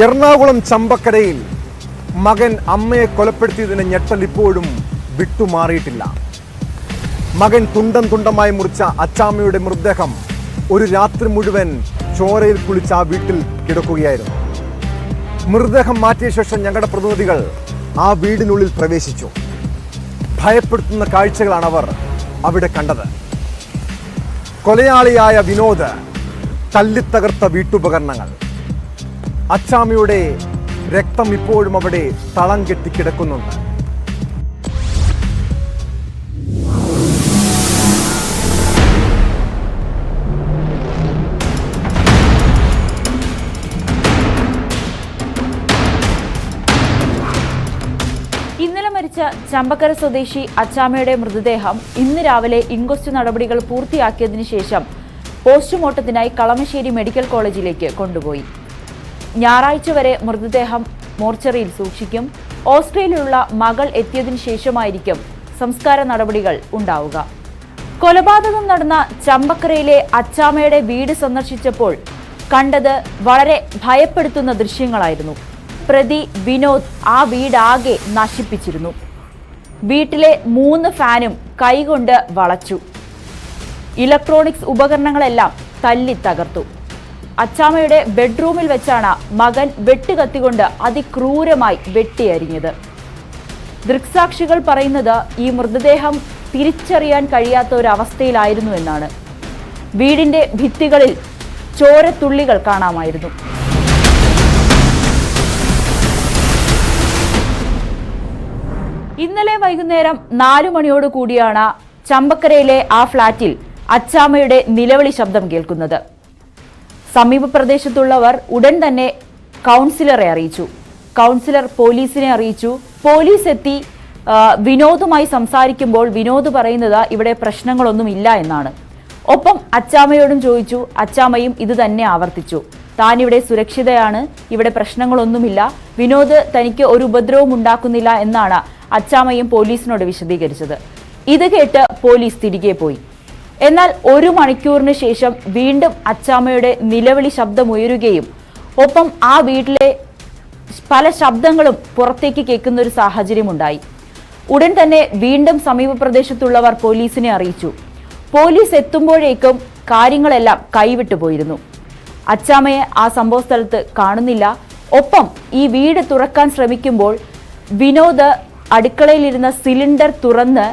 എറണാകുളം ചമ്പക്കരയിൽ മകൻ അമ്മയെ കൊലപ്പെടുത്തിയതിന് ഞെട്ടൽ ഇപ്പോഴും വിട്ടുമാറിയിട്ടില്ല. മകൻ തുണ്ടം തുണ്ടമായി മുറിച്ച അച്ചാമ്മയുടെ മൃതദേഹം ഒരു രാത്രി മുഴുവൻ ചോരയിൽ കുളിച്ച ആ വീട്ടിൽ കിടക്കുകയായിരുന്നു. മൃതദേഹം മാറ്റിയ ശേഷം ഞങ്ങളുടെ പ്രതിനിധികൾ ആ വീടിനുള്ളിൽ പ്രവേശിച്ചു. ഭയപ്പെടുത്തുന്ന കാഴ്ചകളാണ് അവർ അവിടെ കണ്ടത്. കൊലയാളിയായ വിനോദ് തല്ലിത്തകർത്ത വീട്ടുപകരണങ്ങൾ, അച്ചാമ്മയുടെ രക്തം ഇപ്പോഴും അവിടെ തളം കെട്ടി കിടക്കുന്നുണ്ട്. ഇന്നലെ മരിച്ച ചമ്പക്കര സ്വദേശി അച്ചാമ്മയുടെ മൃതദേഹം ഇന്ന് രാവിലെ ഇൻക്വസ്റ്റ് നടപടികൾ പൂർത്തിയാക്കിയതിനു ശേഷം പോസ്റ്റ്മോർട്ടത്തിനായി കളമശ്ശേരി മെഡിക്കൽ കോളേജിലേക്ക് കൊണ്ടുപോയി. ഞായറാഴ്ച വരെ മൃതദേഹം മോർച്ചറിയിൽ സൂക്ഷിക്കും. ഓസ്ട്രേലിയയിലുള്ള മകൾ എത്തിയതിനു ശേഷമായിരിക്കും സംസ്കാര നടപടികൾ ഉണ്ടാവുക. കൊലപാതകം നടന്ന ചമ്പക്കരയിലെ അച്ചാമ്മയുടെ വീട് സന്ദർശിച്ചപ്പോൾ കണ്ടത് വളരെ ഭയപ്പെടുത്തുന്ന ദൃശ്യങ്ങളായിരുന്നു. പ്രതി വിനോദ് ആ വീടാകെ നശിപ്പിച്ചിരുന്നു. വീട്ടിലെ 3 ഫാനും കൈകൊണ്ട് വളച്ചു. ഇലക്ട്രോണിക്സ് ഉപകരണങ്ങളെല്ലാം തല്ലി തകർത്തു. അച്ചാമ്മയുടെ ബെഡ്റൂമിൽ വെച്ചാണ് മകൻ വെട്ടുകത്തികൊണ്ട് അതിക്രൂരമായി വെട്ടിയരിഞ്ഞത്. ദൃക്സാക്ഷികൾ പറയുന്നത് ഈ മൃതദേഹം തിരിച്ചറിയാൻ കഴിയാത്ത ഒരവസ്ഥയിലായിരുന്നു എന്നാണ്. വീടിന്റെ ഭിത്തികളിൽ ചോരത്തുള്ളികൾ കാണാമായിരുന്നു. ഇന്നലെ വൈകുന്നേരം 4 മണിയോട് കൂടിയാണ് ചമ്പക്കരയിലെ ആ ഫ്ളാറ്റിൽ അച്ചാമ്മയുടെ നിലവിളി ശബ്ദം കേൾക്കുന്നത്. സമീപ പ്രദേശത്തുള്ളവർ ഉടൻ തന്നെ കൗൺസിലറെ അറിയിച്ചു. കൗൺസിലർ പോലീസിനെ അറിയിച്ചു. പോലീസ് എത്തി വിനോദുമായി സംസാരിക്കുമ്പോൾ വിനോദ് പറയുന്നത് ഇവിടെ പ്രശ്നങ്ങളൊന്നുമില്ല എന്നാണ്. ഒപ്പം അച്ചാമ്മയോടും ചോദിച്ചു. അച്ചാമ്മയും ഇത് തന്നെ ആവർത്തിച്ചു. താനിവിടെ സുരക്ഷിതയാണ്, ഇവിടെ പ്രശ്നങ്ങളൊന്നുമില്ല, വിനോദ് തനിക്ക് ഒരു ഉപദ്രവവും ഉണ്ടാക്കുന്നില്ല എന്നാണ് അച്ചാമ്മയും പോലീസിനോട് വിശദീകരിച്ചത്. ഇത് കേട്ട് പോലീസ് തിരികെ പോയി. എന്നാൽ 1 മണിക്കൂറിന് ശേഷം വീണ്ടും അച്ചാമ്മയുടെ നിലവിളി ശബ്ദമുയരുകയും ഒപ്പം ആ വീട്ടിലെ പല ശബ്ദങ്ങളും പുറത്തേക്ക് കേൾക്കുന്ന ഒരു സാഹചര്യമുണ്ടായി. ഉടൻ തന്നെ വീണ്ടും സമീപ പ്രദേശത്തുള്ളവർ പോലീസിനെ അറിയിച്ചു. പോലീസ് എത്തുമ്പോഴേക്കും കാര്യങ്ങളെല്ലാം കൈവിട്ടുപോയിരുന്നു. അച്ചാമ്മയെ ആ സംഭവ സ്ഥലത്ത് കാണുന്നില്ല. ഒപ്പം ഈ വീട് തുറക്കാൻ ശ്രമിക്കുമ്പോൾ വിനോദ് അടുക്കളയിലിരുന്ന സിലിണ്ടർ തുറന്ന്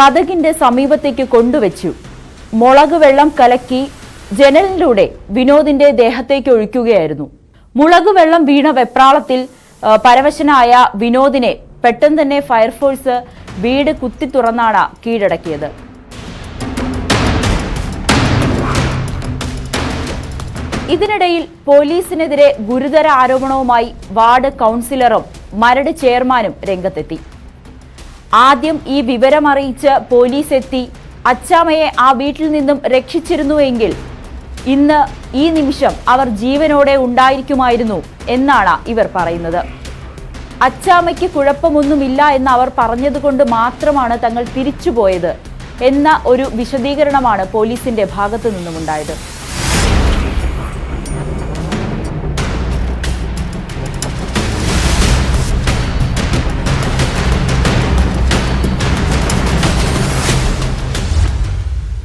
കതകിന്റെ സമീപത്തേക്ക് കൊണ്ടുവച്ചു. മുളക് വെള്ളം കലക്കി ജനലിലൂടെ വിനോദിന്റെ ദേഹത്തേക്ക് ഒഴിക്കുകയായിരുന്നു. മുളക് വെള്ളം വീണ വെപ്രാളത്തിൽ പരവശനായ വിനോദിനെ പെട്ടെന്ന് തന്നെ ഫയർഫോഴ്സ് വീട് കുത്തി തുറന്നാണ് കീഴടക്കിയത്. ഇതിനിടയിൽ പോലീസിനെതിരെ ഗുരുതര ആരോപണവുമായി വാർഡ് കൗൺസിലറും മരട് ചെയർമാനും രംഗത്തെത്തി. ആദ്യം ഈ വിവരമറിയിച്ച് പോലീസ് എത്തി അച്ചാമ്മയെ ആ വീട്ടിൽ നിന്നും രക്ഷിച്ചിരുന്നുവെങ്കിൽ ഇന്ന് ഈ നിമിഷം അവർ ജീവനോടെ ഉണ്ടായിരിക്കുമായിരുന്നു എന്നാണ് ഇവർ പറയുന്നത്. അച്ചാമ്മയ്ക്ക് കുഴപ്പമൊന്നുമില്ല എന്ന് അവർ പറഞ്ഞതുകൊണ്ട് മാത്രമാണ് തങ്ങൾ തിരിച്ചുപോയത് എന്ന ഒരു വിശദീകരണമാണ് പോലീസിന്റെ ഭാഗത്തു നിന്നുമുണ്ടായത്.